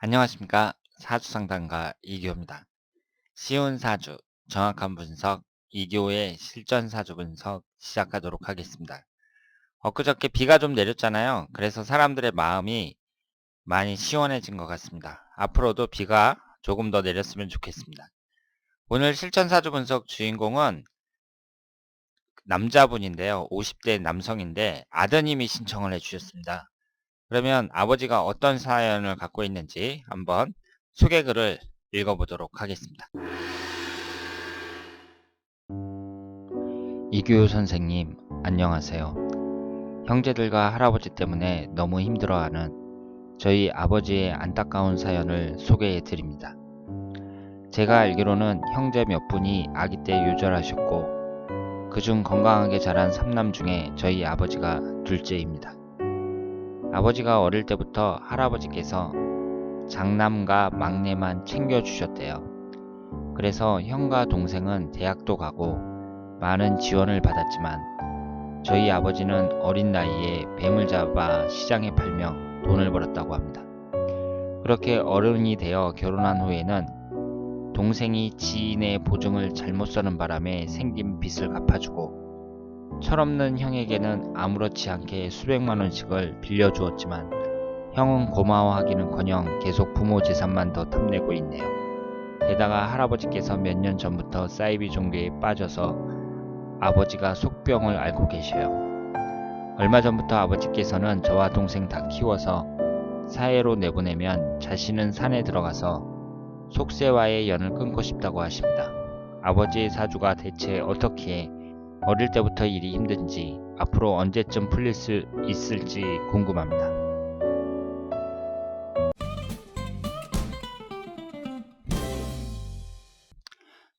안녕하십니까. 사주상담가 이교입니다. 쉬운 사주, 정확한 분석, 이교의 실전 사주 분석 시작하도록 하겠습니다. 엊그저께 비가 좀 내렸잖아요. 그래서 사람들의 마음이 많이 시원해진 것 같습니다. 앞으로도 비가 조금 더 내렸으면 좋겠습니다. 오늘 실전 사주 분석 주인공은 남자분인데요. 50대 남성인데 아드님이 신청을 해주셨습니다. 그러면 아버지가 어떤 사연을 갖고 있는지 한번 소개글을 읽어보도록 하겠습니다. 이규 선생님, 안녕하세요. 형제들과 할아버지 때문에 너무 힘들어하는 저희 아버지의 안타까운 사연을 소개해 드립니다. 제가 알기로는 형제 몇 분이 아기 때 요절하셨고 그중 건강하게 자란 3남 중에 저희 아버지가 둘째입니다. 아버지가 어릴 때부터 할아버지께서 장남과 막내만 챙겨주셨대요. 그래서 형과 동생은 대학도 가고 많은 지원을 받았지만 저희 아버지는 어린 나이에 뱀을 잡아 시장에 팔며 돈을 벌었다고 합니다. 그렇게 어른이 되어 결혼한 후에는 동생이 지인의 보증을 잘못 써는 바람에 생긴 빚을 갚아주고 철없는 형에게는 아무렇지 않게 수백만 원씩을 빌려주었지만 형은 고마워하기는커녕 계속 부모 재산만 더 탐내고 있네요. 게다가 할아버지께서 몇 년 전부터 사이비 종교에 빠져서 아버지가 속병을 앓고 계셔요. 얼마 전부터 아버지께서는 저와 동생 다 키워서 사회로 내보내면 자신은 산에 들어가서 속세와의 연을 끊고 싶다고 하십니다. 아버지의 사주가 대체 어떻게 어릴 때부터 일이 힘든지 앞으로 언제쯤 풀릴 수 있을지 궁금합니다.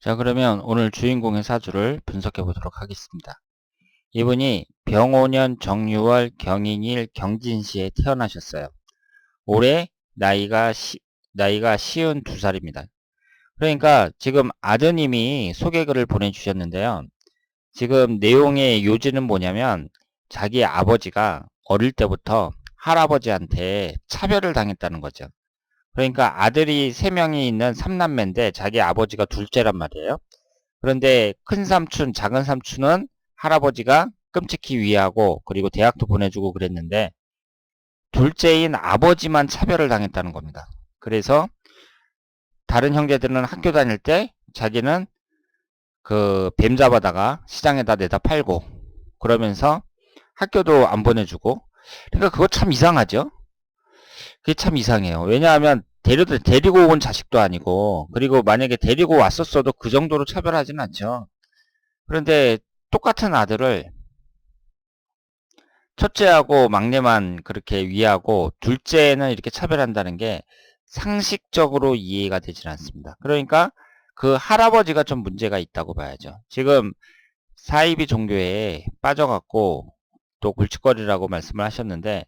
자, 그러면 오늘 주인공의 사주를 분석해 보도록 하겠습니다. 이분이 병오년 정유월 경인일 경진시에 태어나셨어요. 올해 나이가 52살입니다. 그러니까 지금 아드님이 소개글을 보내주셨는데요. 지금 내용의 요지는 뭐냐면 자기 아버지가 어릴 때부터 할아버지한테 차별을 당했다는 거죠. 그러니까 아들이 3명이 있는 3남매인데 자기 아버지가 둘째란 말이에요. 그런데 큰 삼촌, 작은 삼촌은 할아버지가 끔찍히 위하고 그리고 대학도 보내주고 그랬는데 둘째인 아버지만 차별을 당했다는 겁니다. 그래서 다른 형제들은 학교 다닐 때 자기는 그 뱀 잡아다가 시장에다 내다 팔고 그러면서 학교도 안 보내주고, 그러니까 그거 참 이상하죠. 그게 참 이상해요. 왜냐하면 데리고 온 자식도 아니고, 그리고 만약에 데리고 왔었어도 그 정도로 차별하진 않죠. 그런데 똑같은 아들을 첫째하고 막내만 그렇게 위하고 둘째는 이렇게 차별한다는 게 상식적으로 이해가 되질 않습니다. 그러니까 그 할아버지가 좀 문제가 있다고 봐야죠. 지금 사이비 종교에 빠져갖고 또 골칫거리라고 말씀을 하셨는데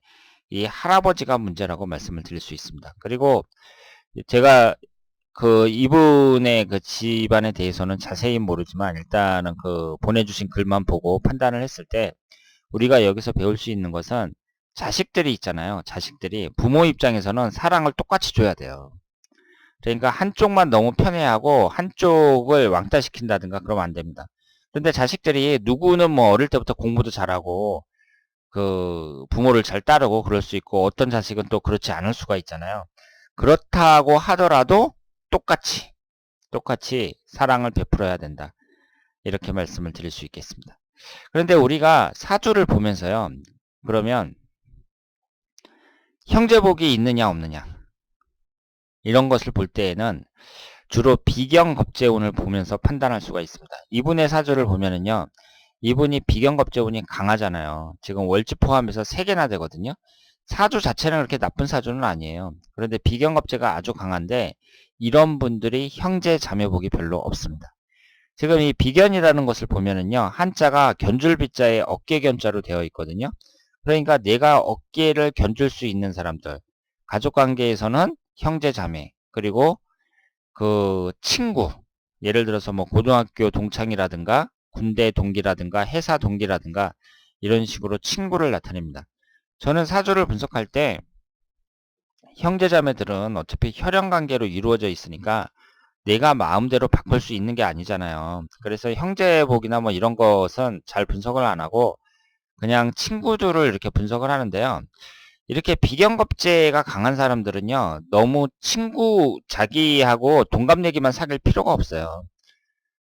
이 할아버지가 문제라고 말씀을 드릴 수 있습니다. 그리고 제가 그 이분의 그 집안에 대해서는 자세히 모르지만 일단은 그 보내주신 글만 보고 판단을 했을 때 우리가 여기서 배울 수 있는 것은 자식들이 있잖아요. 자식들이 부모 입장에서는 사랑을 똑같이 줘야 돼요. 그러니까 한쪽만 너무 편애하고 한쪽을 왕따시킨다든가 그러면 안 됩니다. 그런데 자식들이 누구는 뭐 어릴 때부터 공부도 잘하고 그 부모를 잘 따르고 그럴 수 있고 어떤 자식은 또 그렇지 않을 수가 있잖아요. 그렇다고 하더라도 똑같이 사랑을 베풀어야 된다. 이렇게 말씀을 드릴 수 있겠습니다. 그런데 우리가 사주를 보면서요. 그러면 형제복이 있느냐 없느냐 이런 것을 볼 때에는 주로 비경겁재운을 보면서 판단할 수가 있습니다. 이분의 사주를 보면은요. 이분이 비경겁재운이 강하잖아요. 지금 월지 포함해서 3개나 되거든요. 사주 자체는 그렇게 나쁜 사주는 아니에요. 그런데 비경겁재가 아주 강한데 이런 분들이 형제 자매복이 별로 없습니다. 지금 이 비견이라는 것을 보면은요. 한자가 견줄비자에 어깨견자로 되어 있거든요. 그러니까 내가 어깨를 견줄 수 있는 사람들, 가족관계에서는 형제 자매, 그리고 그 친구, 예를 들어서 뭐 고등학교 동창이라든가 군대 동기라든가 회사 동기라든가 이런 식으로 친구를 나타냅니다. 저는 사주를 분석할 때 형제자매들은 어차피 혈연관계로 이루어져 있으니까 내가 마음대로 바꿀 수 있는 게 아니잖아요. 그래서 형제복이나 뭐 이런 것은 잘 분석을 안 하고 그냥 친구들을 이렇게 분석을 하는데요. 이렇게 비경겁제가 강한 사람들은요, 너무 자기하고 동갑내기만 사귈 필요가 없어요.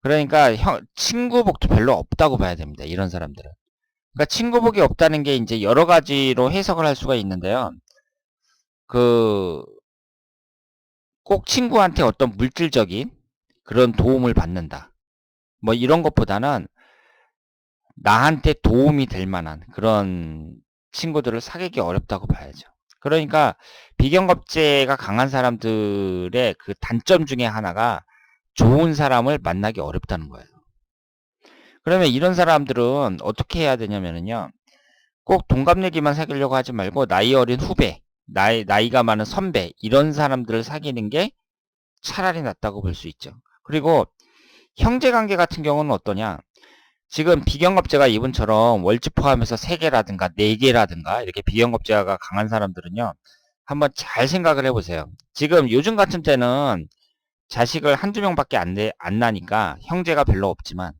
그러니까 친구복도 별로 없다고 봐야 됩니다. 이런 사람들은. 그러니까 친구복이 없다는 게 이제 여러 가지로 해석을 할 수가 있는데요. 그, 꼭 친구한테 어떤 물질적인 그런 도움을 받는다. 뭐 이런 것보다는 나한테 도움이 될 만한 그런 친구들을 사귀기 어렵다고 봐야죠. 그러니까 비경겁제가 강한 사람들의 그 단점 중에 하나가 좋은 사람을 만나기 어렵다는 거예요. 그러면 이런 사람들은 어떻게 해야 되냐면요. 꼭 동갑내기만 사귀려고 하지 말고 나이 어린 후배, 나이가 많은 선배 이런 사람들을 사귀는 게 차라리 낫다고 볼 수 있죠. 그리고 형제관계 같은 경우는 어떠냐? 지금 비경겁제가 이분처럼 월지 포함해서 3개라든가 4개라든가 이렇게 비경겁제가 강한 사람들은요. 한번 잘 생각을 해보세요. 지금 요즘 같은 때는 자식을 한두 명밖에 안 나니까 형제가 별로 없지만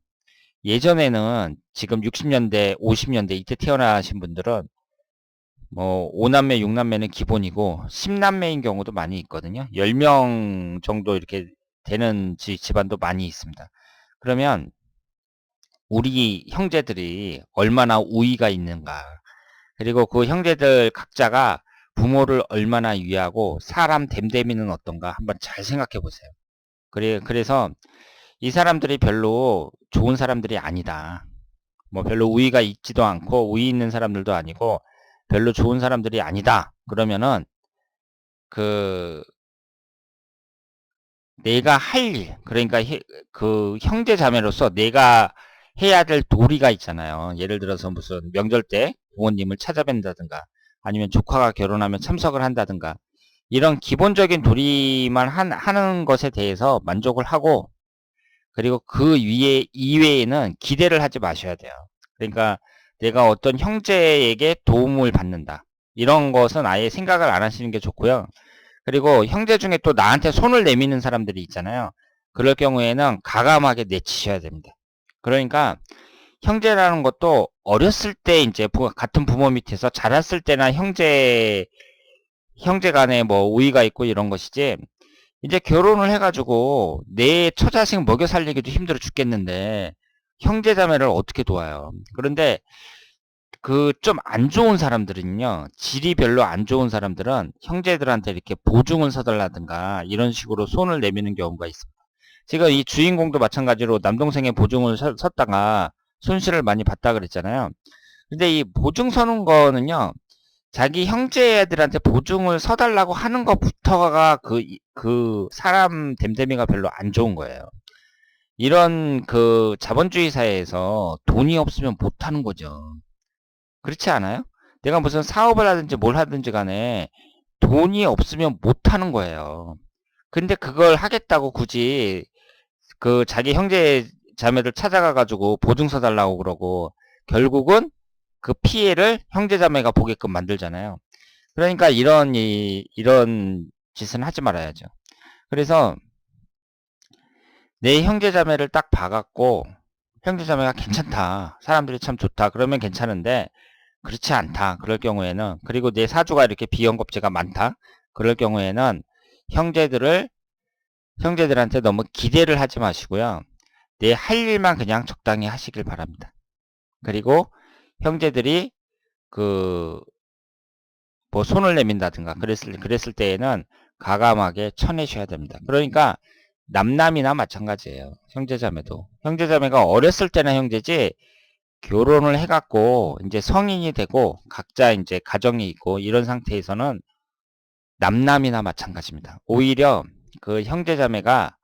예전에는 지금 60년대, 50년대 이때 태어나신 분들은 뭐 5남매, 6남매는 기본이고 10남매인 경우도 많이 있거든요. 10명 정도 이렇게 되는 집안도 많이 있습니다. 그러면 우리 형제들이 얼마나 우위가 있는가. 그리고 그 형제들 각자가 부모를 얼마나 위하고 사람 됨됨이는 어떤가 한번 잘 생각해 보세요. 그래서 이 사람들이 별로 좋은 사람들이 아니다. 뭐 별로 우위가 있지도 않고 우위 있는 사람들도 아니고 별로 좋은 사람들이 아니다. 그러면은 그 내가 할 일, 그러니까 그 형제 자매로서 내가 해야 될 도리가 있잖아요. 예를 들어서 무슨 명절 때 부모님을 찾아뵌다든가 아니면 조카가 결혼하면 참석을 한다든가 이런 기본적인 도리만 하는 것에 대해서 만족을 하고 그리고 그 위에 이외에는 기대를 하지 마셔야 돼요. 그러니까 내가 어떤 형제에게 도움을 받는다. 이런 것은 아예 생각을 안 하시는 게 좋고요. 그리고 형제 중에 또 나한테 손을 내미는 사람들이 있잖아요. 그럴 경우에는 가감하게 내치셔야 됩니다. 그러니까 형제라는 것도 어렸을 때 이제 같은 부모 밑에서 자랐을 때나 형제 간에 뭐 우위가 있고 이런 것이지 이제 결혼을 해가지고 내 처자식 먹여 살리기도 힘들어 죽겠는데 형제자매를 어떻게 도와요. 그런데 그 좀 안 좋은 사람들은요, 질이 별로 안 좋은 사람들은 형제들한테 이렇게 보증을 서달라든가 이런 식으로 손을 내미는 경우가 있습니다. 지금 이 주인공도 마찬가지로 남동생의 보증을 섰다가 손실을 많이 봤다 그랬잖아요. 근데 이 보증 서는 거는요, 자기 형제들한테 보증을 서달라고 하는 것부터가 그 사람 됨됨이가 별로 안 좋은 거예요. 이런 그 자본주의 사회에서 돈이 없으면 못 하는 거죠. 그렇지 않아요? 내가 무슨 사업을 하든지 뭘 하든지 간에 돈이 없으면 못 하는 거예요. 근데 그걸 하겠다고 굳이 그 자기 형제 자매들 찾아가 가지고 보증서 달라고 그러고 결국은 그 피해를 형제 자매가 보게끔 만들잖아요. 그러니까 이런 짓은 하지 말아야죠. 그래서 내 형제 자매를 딱 봐갖고 형제 자매가 괜찮다. 사람들이 참 좋다. 그러면 괜찮은데 그렇지 않다. 그럴 경우에는 그리고 내 사주가 이렇게 비형겁제가 많다. 그럴 경우에는 형제들한테 너무 기대를 하지 마시고요. 내 할 일만 그냥 적당히 하시길 바랍니다. 그리고 형제들이 그 뭐 손을 내민다든가 그랬을 때에는 가감하게 쳐내셔야 됩니다. 그러니까 남남이나 마찬가지예요. 형제자매도. 형제자매가 어렸을 때는 형제지 결혼을 해갖고 이제 성인이 되고 각자 이제 가정이 있고 이런 상태에서는 남남이나 마찬가지입니다. 오히려 그 형제자매가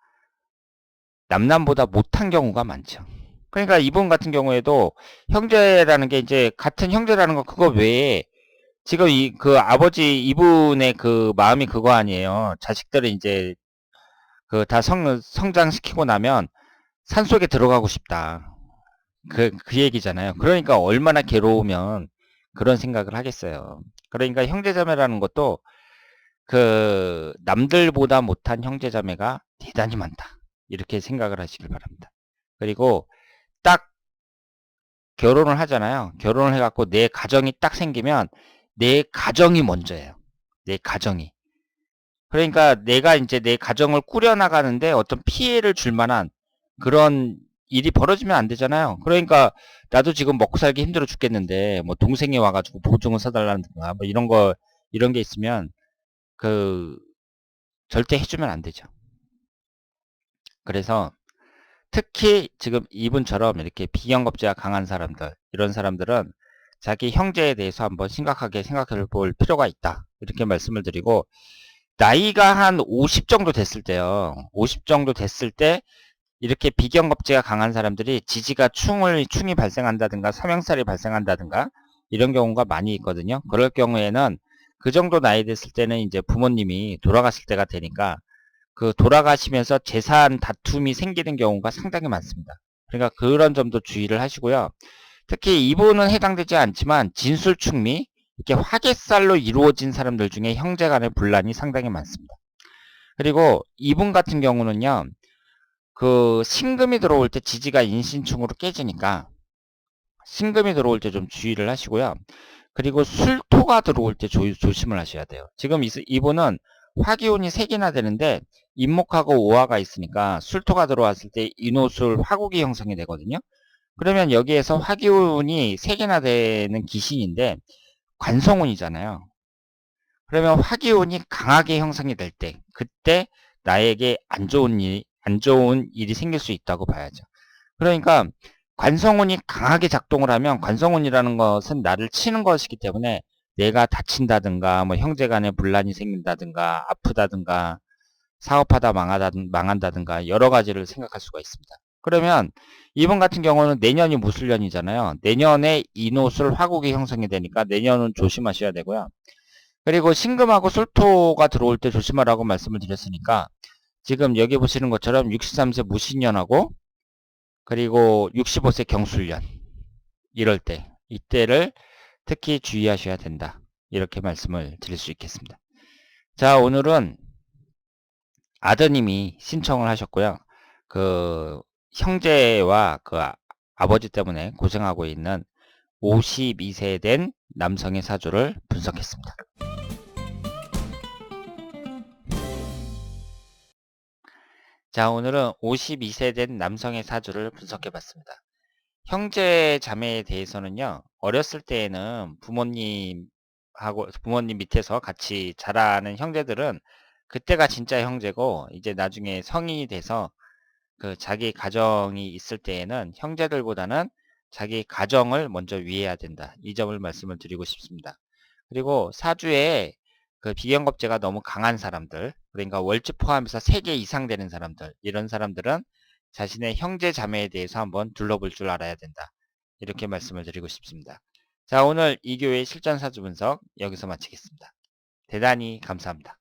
남남보다 못한 경우가 많죠. 그러니까 이분 같은 경우에도 형제라는 게 이제 같은 형제라는 거 그거 외에 지금 그 아버지 이분의 그 마음이 그거 아니에요. 자식들을 이제 그 다 성장시키고 나면 산속에 들어가고 싶다. 그 얘기잖아요. 그러니까 얼마나 괴로우면 그런 생각을 하겠어요. 그러니까 형제자매라는 것도 남들보다 못한 형제자매가 대단히 많다. 이렇게 생각을 하시길 바랍니다. 그리고 딱 결혼을 하잖아요. 결혼을 해갖고 내 가정이 딱 생기면 내 가정이 먼저예요. 내 가정이. 그러니까 내가 이제 내 가정을 꾸려나가는데 어떤 피해를 줄 만한 그런 일이 벌어지면 안 되잖아요. 그러니까 나도 지금 먹고 살기 힘들어 죽겠는데 뭐 동생이 와가지고 보증을 서달라든가 뭐 이런 게 있으면 그 절대 해주면 안 되죠. 그래서 특히 지금 이분처럼 이렇게 비경겁제가 강한 사람들, 이런 사람들은 자기 형제에 대해서 한번 심각하게 생각해 볼 필요가 있다. 이렇게 말씀을 드리고, 나이가 한 50 정도 됐을 때요. 50 정도 됐을 때 이렇게 비경겁제가 강한 사람들이 지지가 충이 발생한다든가 서명살이 발생한다든가 이런 경우가 많이 있거든요. 그럴 경우에는 그 정도 나이 됐을 때는 이제 부모님이 돌아갔을 때가 되니까 돌아가시면서 재산 다툼이 생기는 경우가 상당히 많습니다. 그러니까 그런 점도 주의를 하시고요. 특히 이분은 해당되지 않지만 진술충미, 이렇게 화개살로 이루어진 사람들 중에 형제 간의 분란이 상당히 많습니다. 그리고 이분 같은 경우는요, 신금이 들어올 때 지지가 인신충으로 깨지니까 신금이 들어올 때 좀 주의를 하시고요. 그리고 술토가 들어올 때 조심을 하셔야 돼요. 지금 이분은 화기운이 3개나 되는데 임목하고 오화가 있으니까 술토가 들어왔을 때 인호술 화국이 형성이 되거든요. 그러면 여기에서 화기운이 3개나 되는 기신인데 관성운이잖아요. 그러면 화기운이 강하게 형성이 될 때, 그때 나에게 안 좋은 일이 생길 수 있다고 봐야죠. 그러니까 관성운이 강하게 작동을 하면, 관성운이라는 것은 나를 치는 것이기 때문에 내가 다친다든가 뭐 형제간에 분란이 생긴다든가 아프다든가 사업하다 망한다든가 여러 가지를 생각할 수가 있습니다. 그러면 이번 같은 경우는 내년이 무술년이잖아요. 내년에 인호술 화국이 형성이 되니까 내년은 조심하셔야 되고요. 그리고 신금하고 술토가 들어올 때 조심하라고 말씀을 드렸으니까, 지금 여기 보시는 것처럼 63세 무신년하고 그리고 65세 경술년, 이럴 때, 이때를 특히 주의하셔야 된다. 이렇게 말씀을 드릴 수 있겠습니다. 자, 오늘은 아드님이 신청을 하셨고요. 형제와 아버지 때문에 고생하고 있는 52세 된 남성의 사주를 분석했습니다. 자, 오늘은 52세 된 남성의 사주를 분석해 봤습니다. 형제 자매에 대해서는요, 어렸을 때에는 부모님 밑에서 같이 자라는 형제들은 그때가 진짜 형제고, 이제 나중에 성인이 돼서 자기 가정이 있을 때에는 형제들보다는 자기 가정을 먼저 위해야 된다. 이 점을 말씀을 드리고 싶습니다. 그리고 사주에 비경겁제가 너무 강한 사람들, 그러니까 월지 포함해서 3개 이상 되는 사람들, 이런 사람들은 자신의 형제 자매에 대해서 한번 둘러볼 줄 알아야 된다. 이렇게 말씀을 드리고 싶습니다. 자, 오늘 이교의 실전 사주 분석 여기서 마치겠습니다. 대단히 감사합니다.